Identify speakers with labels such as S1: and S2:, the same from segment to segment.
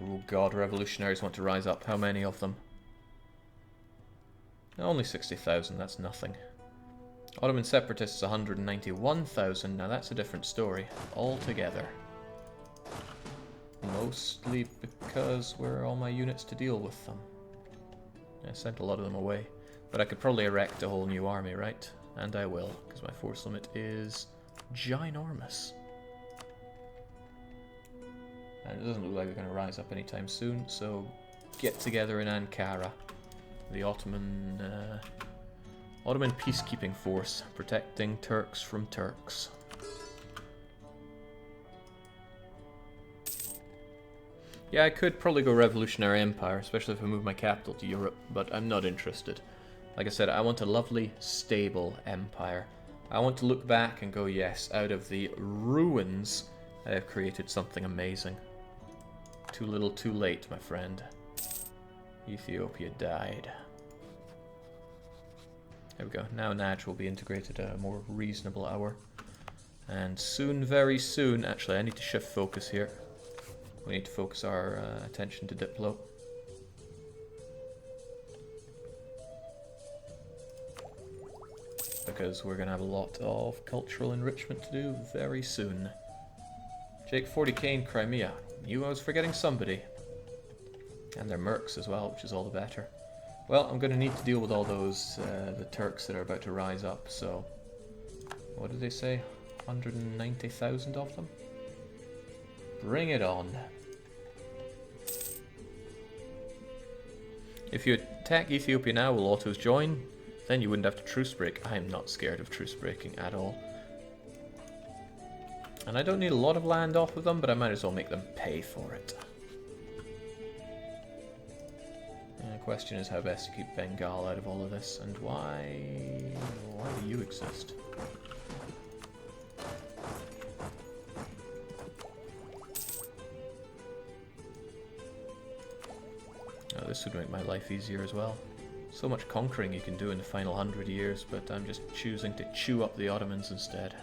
S1: Oh god, revolutionaries want to rise up. How many of them? Only 60,000, that's nothing. Ottoman separatists 191,000, now that's a different story altogether. Mostly because where are all my units to deal with them? I sent a lot of them away. But I could probably erect a whole new army, right? And I will, because my force limit is ginormous. And it doesn't look like they're going to rise up anytime soon, so get together in Ankara. The Ottoman peacekeeping force, protecting Turks from Turks. Yeah, I could probably go Revolutionary Empire, especially if I move my capital to Europe, but I'm not interested. Like I said, I want a lovely, stable empire. I want to look back and go, yes, out of the ruins, I have created something amazing. Too little, too late, my friend. Ethiopia died. There we go. Now Naj will be integrated at a more reasonable hour. And soon, very soon, actually I need to shift focus here. We need to focus our attention to Diplo. Because we're going to have a lot of cultural enrichment to do very soon. Jake 40k in Crimea. Knew I was forgetting somebody. And their mercs as well, which is all the better. Well, I'm going to need to deal with all those, the Turks that are about to rise up, so... What did they say? 190,000 of them? Bring it on. If you attack Ethiopia now, will autos join? Then you wouldn't have to truce break. I am not scared of truce breaking at all. And I don't need a lot of land off of them, but I might as well make them pay for it. And the question is how best to keep Bengal out of all of this, and why do you exist? Oh, this would make my life easier as well. So much conquering you can do in the final 100 years, but I'm just choosing to chew up the Ottomans instead.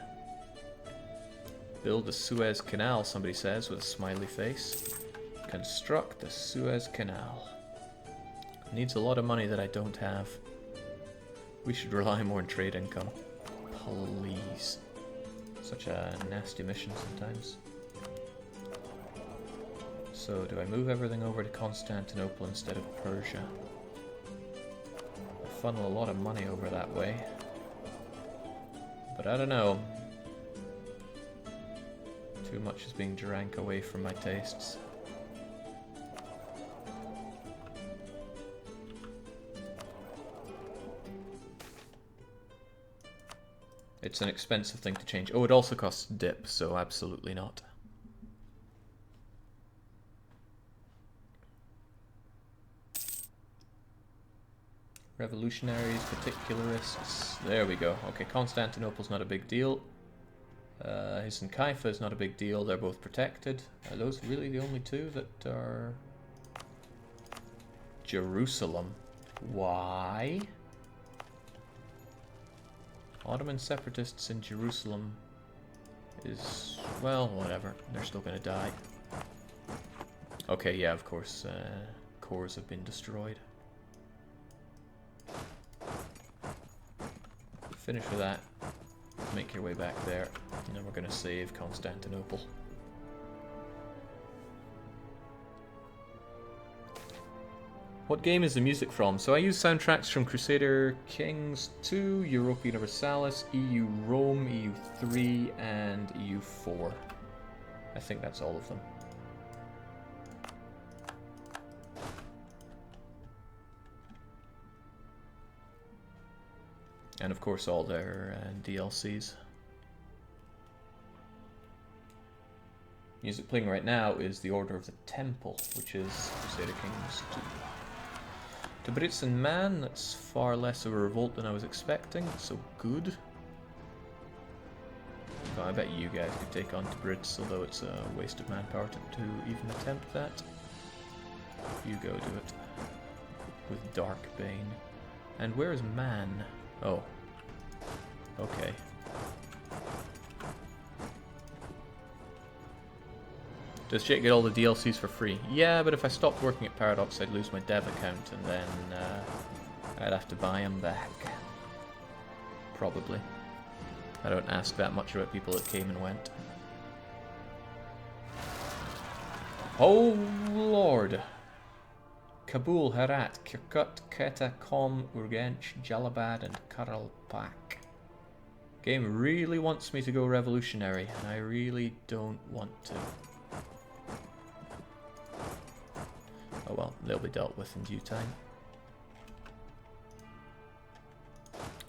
S1: Build the Suez Canal, somebody says, with a smiley face. Construct the Suez Canal. Needs a lot of money that I don't have. We should rely more on trade income. Please. Such a nasty mission sometimes. So, do I move everything over to Constantinople instead of Persia? I funnel a lot of money over that way. But I don't know. Too much is being drank away from my tastes. It's an expensive thing to change. Oh, it also costs dip, so absolutely not. Revolutionaries, particularists. There we go. Okay, Constantinople's not a big deal. His Kaifa is not a big deal. They're both protected. Are those really the only two that are... Jerusalem. Why? Ottoman separatists in Jerusalem is... well, whatever. They're still gonna die. Okay, yeah, of course. Cores have been destroyed. Finish with that. Make your way back there. And then we're gonna save Constantinople. What game is the music from? So I use soundtracks from Crusader Kings 2, Europa Universalis, EU Rome, EU 3, and EU 4. I think that's all of them. And of course all their DLCs. Music playing right now is The Order of the Temple, which is Crusader Kings 2. Tabriz Man, that's far less of a revolt than I was expecting, so good. Oh, I bet you guys could take on Tabriz, although it's a waste of manpower to even attempt that. You go do it. With Dark Bane. And where is Man? Oh. Okay. Does Jake get all the DLCs for free? Yeah, but if I stopped working at Paradox, I'd lose my dev account, and then I'd have to buy them back. Probably. I don't ask that much about people that came and went. Oh, Lord. Kabul, Herat, Kirkuk, Quetta, Qom, Urgench, Jalabad, and Karalpak. Game really wants me to go revolutionary, and I really don't want to. Oh well, they'll be dealt with in due time.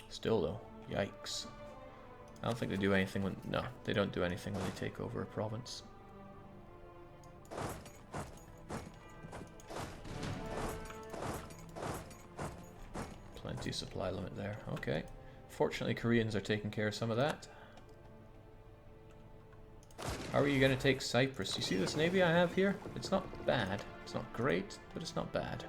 S1: Still though, yikes. I don't think they do anything when... No, they don't do anything when they take over a province. Plenty of supply limit there. Okay. Fortunately, Koreans are taking care of some of that. How are you going to take Cyprus? You see this navy I have here? It's not bad. It's not great, but it's not bad.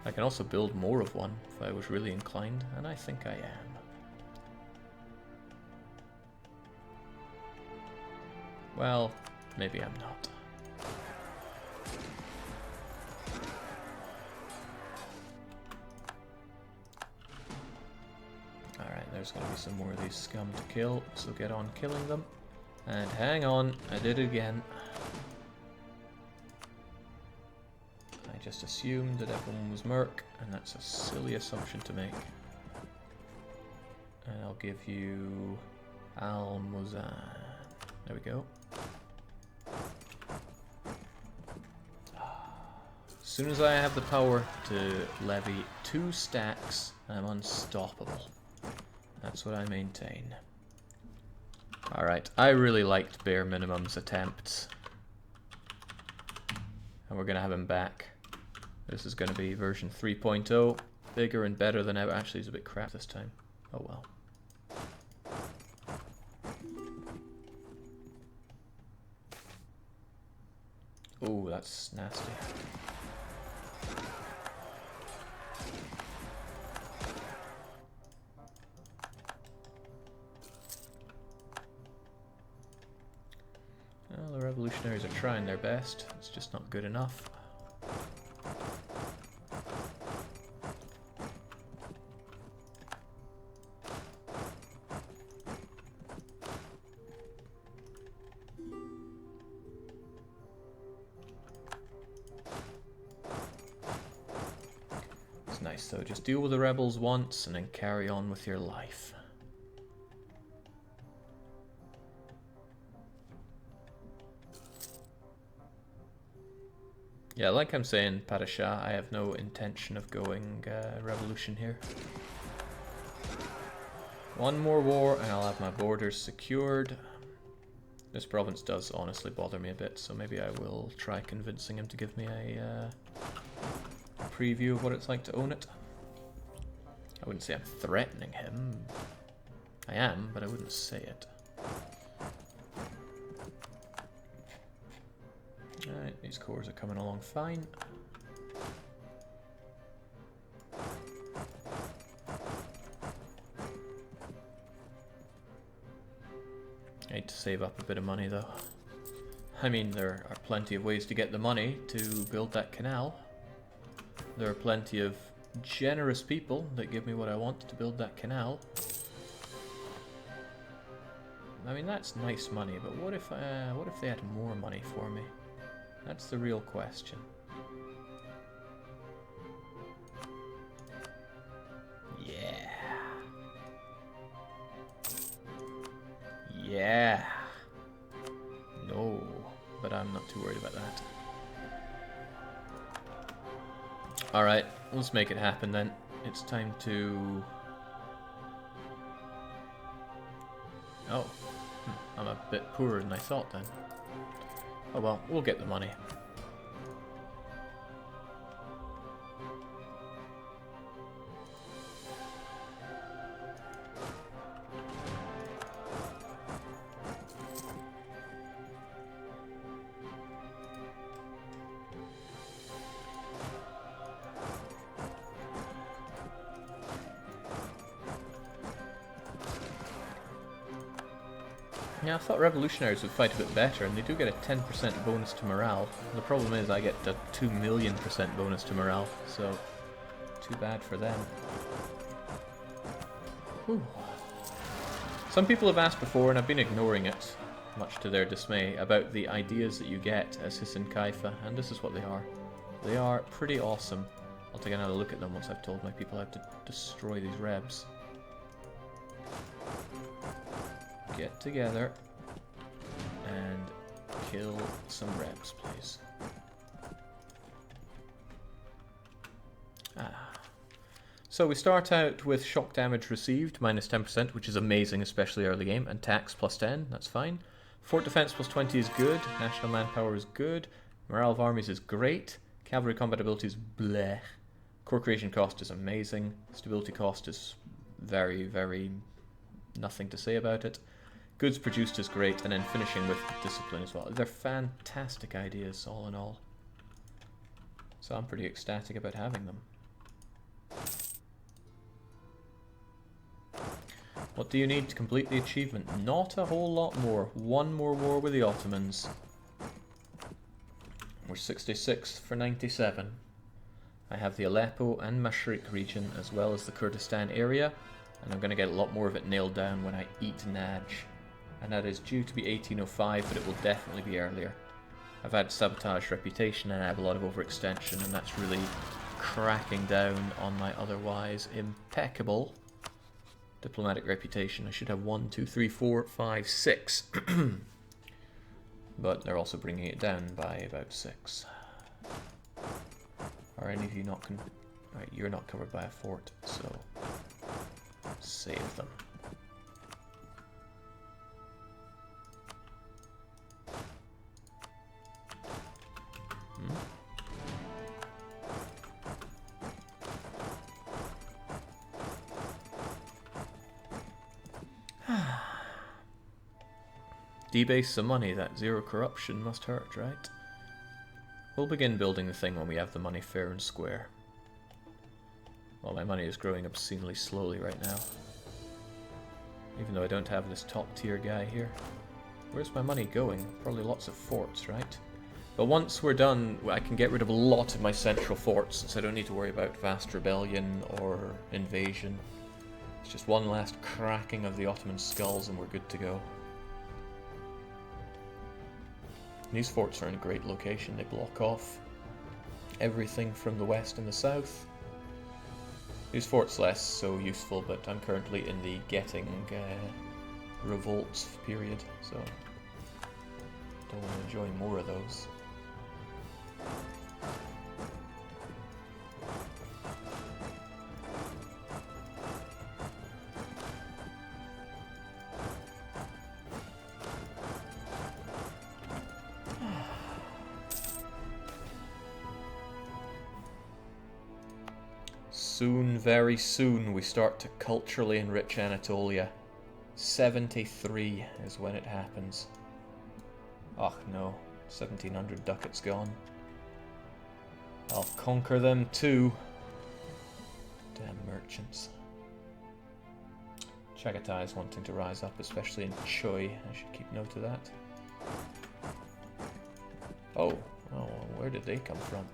S1: I can also build more of one if I was really inclined, and I think I am. Well, maybe I'm not. Alright, there's going to be some more of these scum to kill, so get on killing them. And hang on, I did it again. I just assumed that everyone was merc, and that's a silly assumption to make. And I'll give you Al-Muzan. There we go. As soon as I have the power to levy 2 stacks, I'm unstoppable. That's what I maintain. Alright, I really liked Bare Minimum's attempts. And we're going to have him back. This is going to be version 3.0. Bigger and better than ever. Actually, it's a bit crap this time. Oh well. Oh, that's nasty. Well, the revolutionaries are trying their best. It's just not good enough. It's nice though, just deal with the rebels once and then carry on with your life. Yeah, like I'm saying, Padishah, I have no intention of going revolution here. One more war and I'll have my borders secured. This province does honestly bother me a bit, so maybe I will try convincing him to give me a preview of what it's like to own it. I wouldn't say I'm threatening him. I am, but I wouldn't say it. Alright, these cores are coming along fine. I need to save up a bit of money though. I mean, there are plenty of ways to get the money to build that canal. There are plenty of generous people that give me what I want to build that canal. I mean, that's nice money, but what if they had more money for me? That's the real question. Yeah. Yeah. No, but I'm not too worried about that. Alright, let's make it happen then. It's time to... Oh. I'm a bit poorer than I thought then. Oh well, we'll get the money. Yeah, I thought revolutionaries would fight a bit better, and they do get a 10% bonus to morale. The problem is I get a 2,000,000% bonus to morale, so too bad for them. Whew. Some people have asked before, and I've been ignoring it, much to their dismay, about the ideas that you get as Hissen Kaifa, and this is what they are. They are pretty awesome. I'll take another look at them once I've told my people how to destroy these rebs. Get together and kill some rebs, please. So we start out with shock damage received, minus 10%, which is amazing, especially early game, and tax plus 10, that's fine. Fort defense plus 20 is good, national manpower is good, morale of armies is great, cavalry combat ability is bleh, core creation cost is amazing, stability cost is very, very nothing to say about it. Goods produced is great, and then finishing with discipline as well. They're fantastic ideas, all in all. So I'm pretty ecstatic about having them. What do you need to complete the achievement? Not a whole lot more. One more war with the Ottomans. We're 66 for 97. I have the Aleppo and Mashriq region, as well as the Kurdistan area, and I'm going to get a lot more of it nailed down when I eat Naj. And that is due to be 1805, but it will definitely be earlier. I've had sabotage reputation and I have a lot of overextension, and that's really cracking down on my otherwise impeccable diplomatic reputation. I should have 1, 2, 3, 4, 5, 6. But they're also bringing it down by about 6. Are any of you not Right, you're not covered by a fort, so save them. Debase some money, that zero corruption must hurt, right? We'll begin building the thing when we have the money fair and square. Well, my money is growing obscenely slowly right now. Even though I don't have this top tier guy here. Where's my money going? Probably lots of forts, right? But once we're done, I can get rid of a lot of my central forts, since I don't need to worry about vast rebellion or invasion. It's just one last cracking of the Ottoman skulls and we're good to go. These forts are in a great location. They block off everything from the west and the south. These forts less so useful, but I'm currently in the getting revolts period, so don't want to enjoy more of those. Soon, very soon, we start to culturally enrich Anatolia. 73 is when it happens. Ach no, 1700 ducats gone. I'll conquer them too. Damn merchants. Chagatai is wanting to rise up, especially in Choi. I should keep note of that. Oh, where did they come from?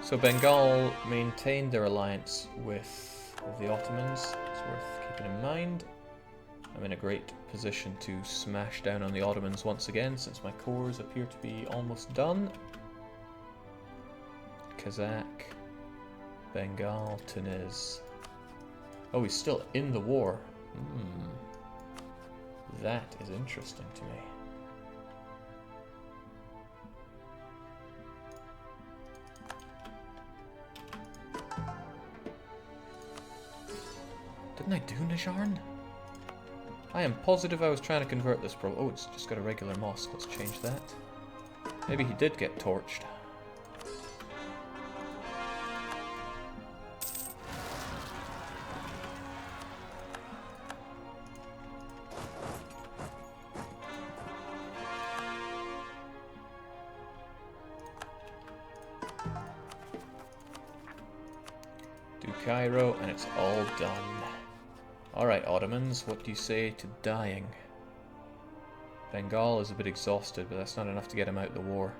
S1: So Bengal maintained their alliance with the Ottomans. It's worth keeping in mind. I'm in a great position to smash down on the Ottomans once again, since my cores appear to be almost done. Kazakh, Bengal, Tunis. Oh, he's still in the war. That is interesting to me. Didn't I do Najarn? I am positive I was trying to convert this pro. Oh, it's just got a regular mosque. Let's change that. Maybe he did get torched. Cairo, and it's all done. Alright, Ottomans, what do you say to dying? Bengal is a bit exhausted, but that's not enough to get him out of the war.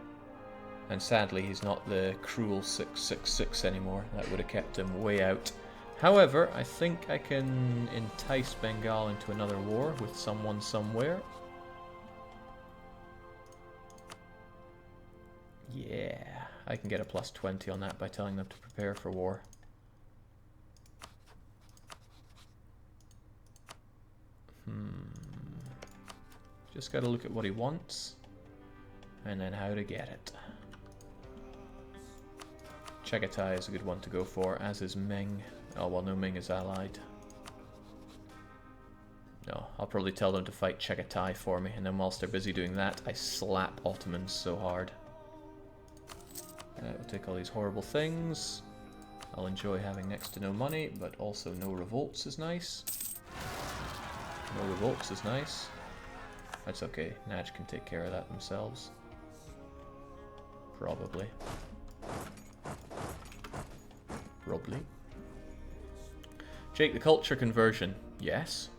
S1: And sadly, he's not the cruel 666 anymore. That would have kept him way out. However, I think I can entice Bengal into another war with someone somewhere. Yeah, I can get a plus 20 on that by telling them to prepare for war. Just gotta look at what he wants, and then how to get it. Chagatai is a good one to go for, as is Ming. Oh, well, no, Ming is allied. No, I'll probably tell them to fight Chagatai for me, and then whilst they're busy doing that, I slap Ottomans so hard. We'll take all these horrible things. I'll enjoy having next to no money, but also no revolts is nice. No revolts is nice. That's okay, Naj can take care of that themselves. Probably. Probably. Jake, the culture conversion. Yes?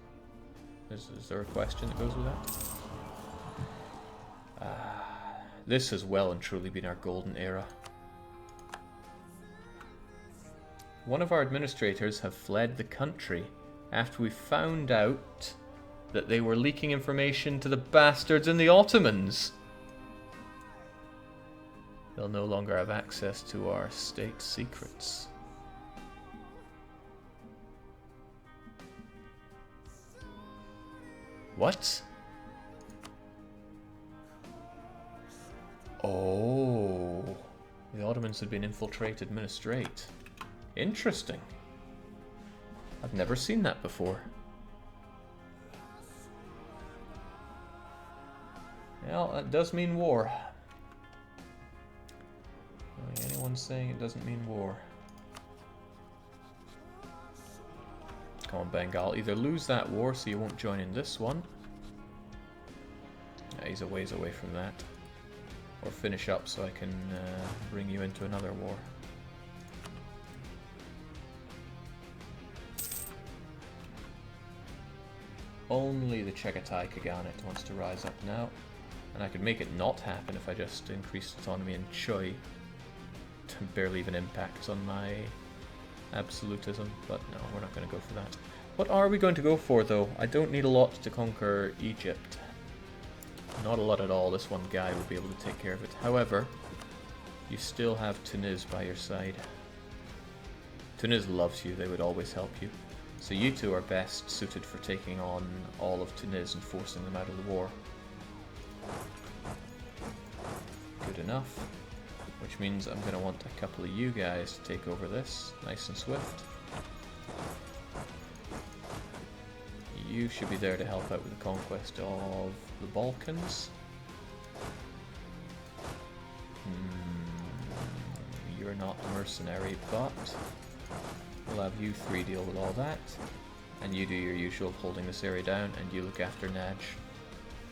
S1: Is there a question that goes with that? This has well and truly been our golden era. One of our administrators have fled the country after we found out that they were leaking information to the bastards in the Ottomans. They'll no longer have access to our state secrets. What? Oh, the Ottomans had been infiltrated administrate. Interesting. I've never seen that before. Well, that does mean war. Anyone saying it doesn't mean war? Come on, Bengal. Either lose that war so you won't join in this one. Yeah, he's a ways away from that. Or finish up so I can bring you into another war. Only the Chagatai Khaganate wants to rise up now. And I could make it not happen if I just increased autonomy in Choi. To barely even impact on my absolutism. But no, we're not going to go for that. What are we going to go for, though? I don't need a lot to conquer Egypt. Not a lot at all. This one guy will be able to take care of it. However, you still have Tunis by your side. Tunis loves you. They would always help you. So you two are best suited for taking on all of Tunis and forcing them out of the war. Good enough. Which means I'm going to want a couple of you guys to take over this, nice and swift. You should be there to help out with the conquest of the Balkans. You're not a mercenary, but we'll have you three deal with all that. And you do your usual holding this area down, and you look after Naj.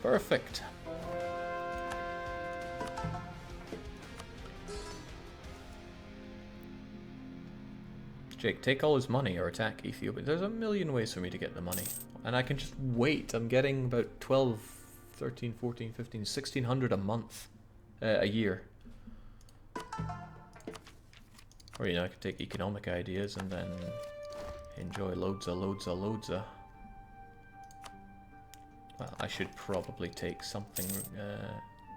S1: Perfect! Jake, take all his money or attack Ethiopia. There's a million ways for me to get the money. And I can just wait. I'm getting about 12, 13, 14, 15, 1600 a month. A year. Or, you know, I could take economic ideas and then enjoy loads of. Well, I should probably take something,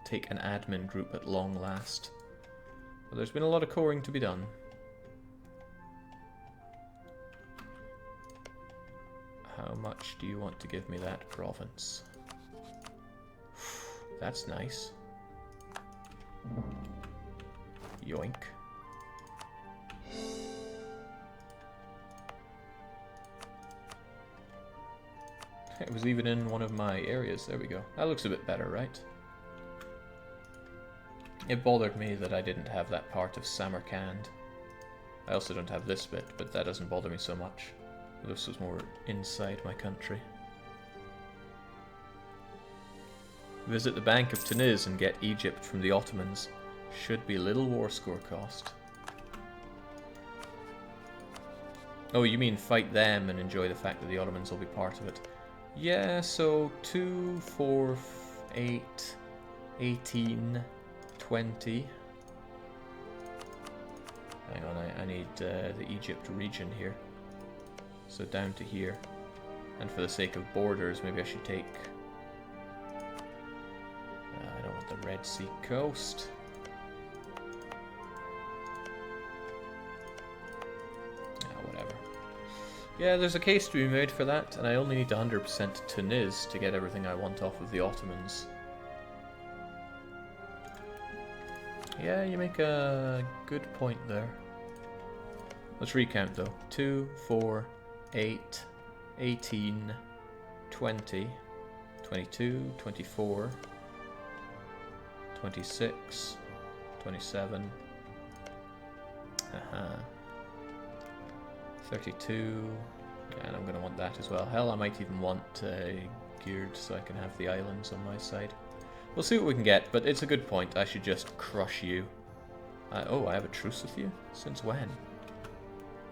S1: take an admin group at long last. But there's been a lot of coring to be done. How much do you want to give me that province? That's nice. Yoink. It was even in one of my areas. There we go. That looks a bit better, right? It bothered me that I didn't have that part of Samarkand. I also don't have this bit, but that doesn't bother me so much. This was more inside my country. Visit the Bank of Tunis and get Egypt from the Ottomans. Should be little war score cost. Oh, you mean fight them and enjoy the fact that the Ottomans will be part of it. Yeah, so 2, 4, 8, 18, 20. Hang on, I need the Egypt region here. So down to here. And for the sake of borders, maybe I should take... I don't want the Red Sea coast. Whatever. Yeah, there's a case to be made for that, and I only need 100% Tunis to get everything I want off of the Ottomans. Yeah, you make a good point there. Let's recount though. 2, 4, 8, 18, 20, 22, 24, 26, 27, 32, and I'm going to want that as well. Hell, I might even want geared so I can have the islands on my side. We'll see what we can get, but it's a good point. I should just crush you. Oh, I have a truce with you? Since when?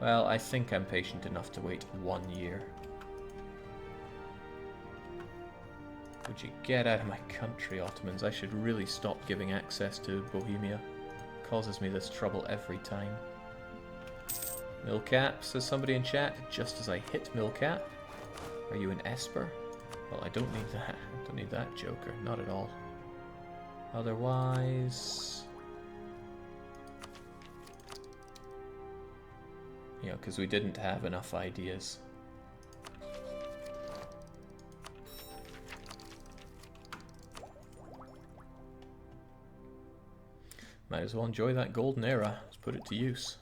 S1: Well, I think I'm patient enough to wait 1 year. Would you get out of my country, Ottomans? I should really stop giving access to Bohemia. It causes me this trouble every time. Millcap, says somebody in chat, just as I hit Millcap. Are you an Esper? Well, I don't need that. I don't need that joker. Not at all. Otherwise... you know, because we didn't have enough ideas. Might as well enjoy that golden era. Let's put it to use.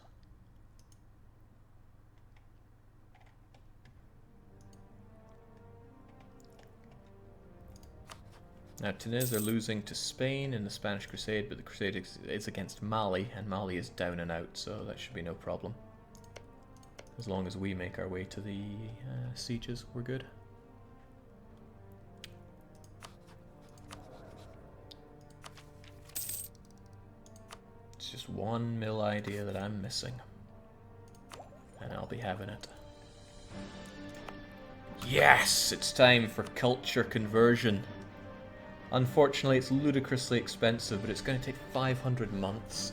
S1: Now, Tunis are losing to Spain in the Spanish Crusade, but the Crusade is against Mali, and Mali is down and out, so that should be no problem. As long as we make our way to the sieges, we're good. It's just one mill idea that I'm missing, and I'll be having it. Yes! It's time for culture conversion. Unfortunately, it's ludicrously expensive, but it's going to take 500 months.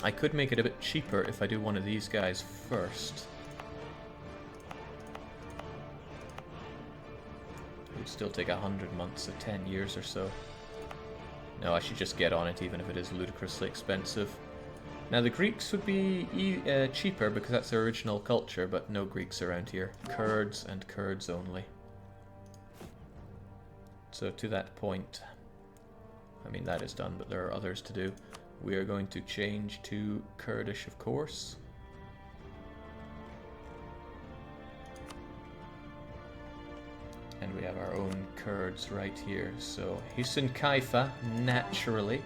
S1: I could make it a bit cheaper if I do one of these guys first. It would still take 100 months, so 10 years or so. No, I should just get on it, even if it is ludicrously expensive. Now, the Greeks would be cheaper because that's their original culture, but no Greeks around here. Kurds and Kurds only. So to that point, I mean, that is done, but there are others to do. We are going to change to Kurdish, of course. And we have our own Kurds right here. So Hüseyin Kaifa, naturally.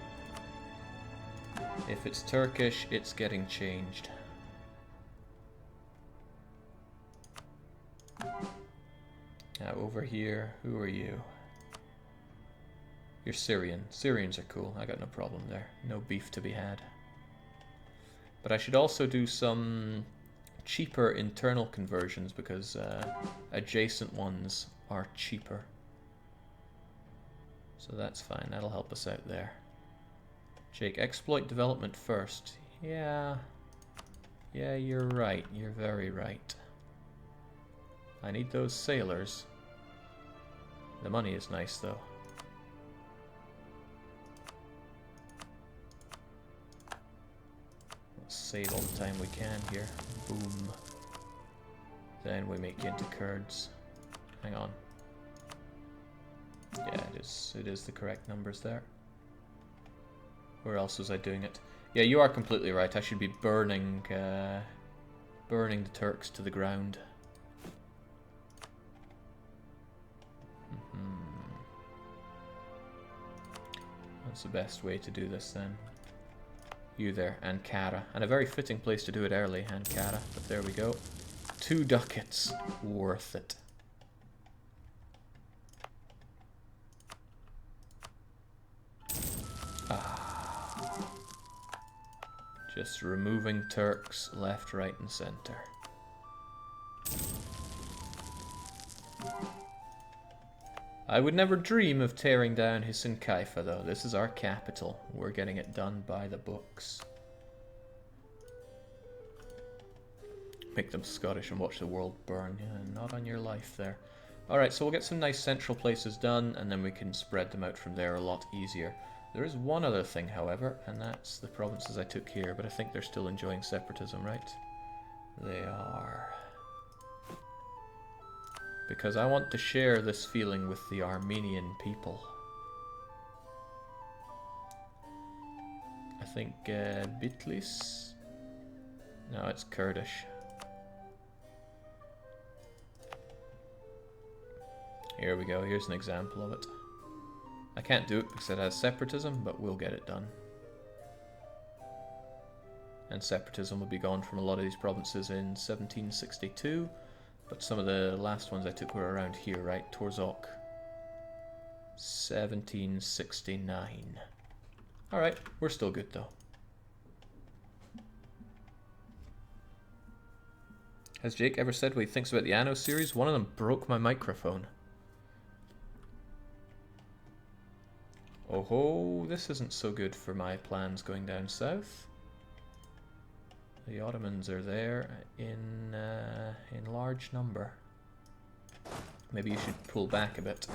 S1: If it's Turkish, it's getting changed. Now over here, who are you? You're Syrian. Syrians are cool. I got no problem there. No beef to be had. But I should also do some cheaper internal conversions because adjacent ones are cheaper. So that's fine. That'll help us out there. Jake, exploit development first. Yeah. Yeah, you're right. You're very right. I need those sailors. The money is nice, though. Save all the time we can here. Boom. Then we make you into Kurds. Hang on. Yeah, it is the correct numbers there. Where else was I doing it? Yeah, you are completely right. I should be burning burning the Turks to the ground. That's the best way to do this then. You there, Ankara. And a very fitting place to do it early, Ankara. But there we go. 2 ducats. Worth it. Just removing Turks left, right, and center. I would never dream of tearing down Hisin Kaifa, though. This is our capital. We're getting it done by the books. Make them Scottish and watch the world burn. Yeah, not on your life there. Alright, so we'll get some nice central places done, and then we can spread them out from there a lot easier. There is one other thing, however, and that's the provinces I took here, but I think they're still enjoying separatism, right? They are. Because I want to share this feeling with the Armenian people. I think Bitlis? No, it's Kurdish. Here we go, here's an example of it. I can't do it because it has separatism, but we'll get it done. And separatism will be gone from a lot of these provinces in 1762, but some of the last ones I took were around here, right? Torzok. 1769. Alright, we're still good though. Has Jake ever said what he thinks about the Anno series? One of them broke my microphone. Oh ho, this isn't so good for my plans going down south. The Ottomans are there in large number. Maybe you should pull back a bit.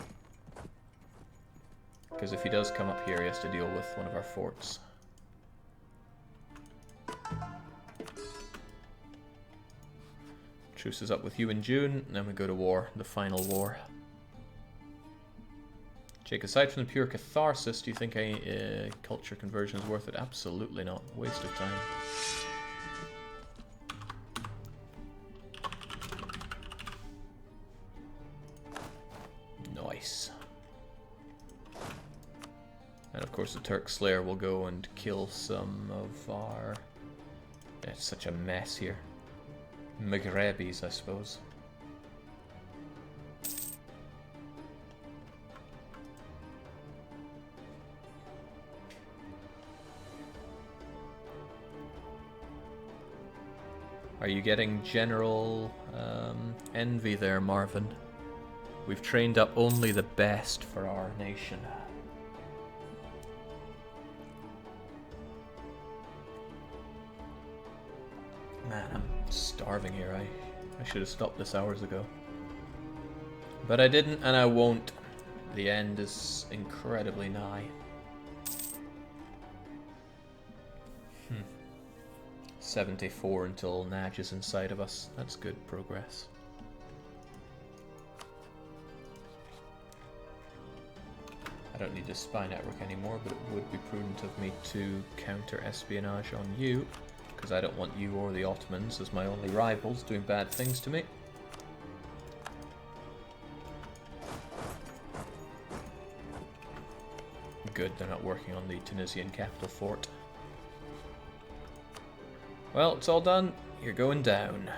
S1: Because if he does come up here, he has to deal with one of our forts. Truce is up with you in June, and then we go to war, the final war. Jake, aside from the pure catharsis, do you think any culture conversion is worth it? Absolutely not. Waste of time. Nice. And of course the Turk Slayer will go and kill some of our... It's such a mess here. Maghrebis, I suppose. Are you getting general envy there, Marvin? We've trained up only the best for our nation. Man, I'm starving here. I should have stopped this hours ago. But I didn't, and I won't. The end is incredibly nigh. 74 until Naj is inside of us. That's good progress. I don't need a spy network anymore, but it would be prudent of me to counter espionage on you, because I don't want you or the Ottomans as my only rivals doing bad things to me. Good, they're not working on the Tunisian capital fort. Well, it's all done. You're going down.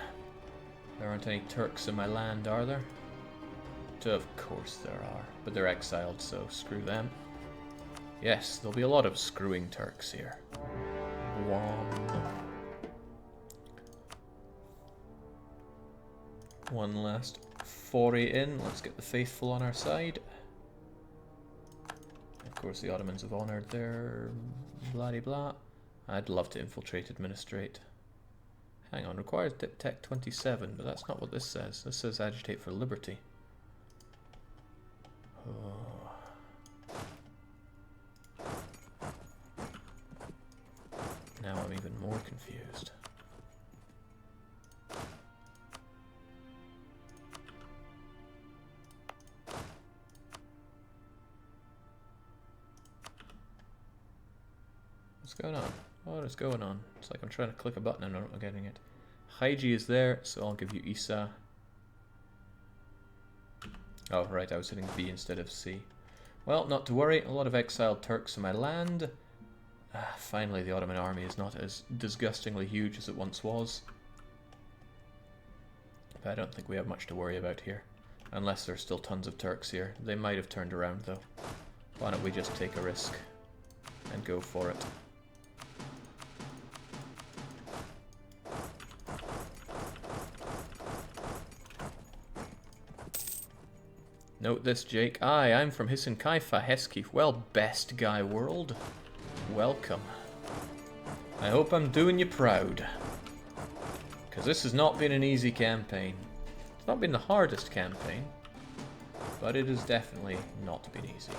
S1: There aren't any Turks in my land, are there? Of course there are, but they're exiled, so screw them. Yes, there'll be a lot of screwing Turks here. One last foray in. Let's get the faithful on our side. Of course, the Ottomans have honoured their blah-de-blah. I'd love to infiltrate, administrate. Hang on, requires Dip Tech 27, but that's not what this says. This says agitate for liberty. Oh. Now I'm even more confused. What's going on? What is going on? It's like I'm trying to click a button and I'm not getting it. Haiji is there, so I'll give you Isa. Oh, right, I was hitting B instead of C. Well, not to worry, a lot of exiled Turks in my land. Finally, the Ottoman army is not as disgustingly huge as it once was. But I don't think we have much to worry about here. Unless there's still tons of Turks here. They might have turned around, though. Why don't we just take a risk and go for it? Note this, Jake. I'm from Hisenkaifa, Heskif. Well, best guy world. Welcome. I hope I'm doing you proud. Because this has not been an easy campaign. It's not been the hardest campaign. But it has definitely not been easy.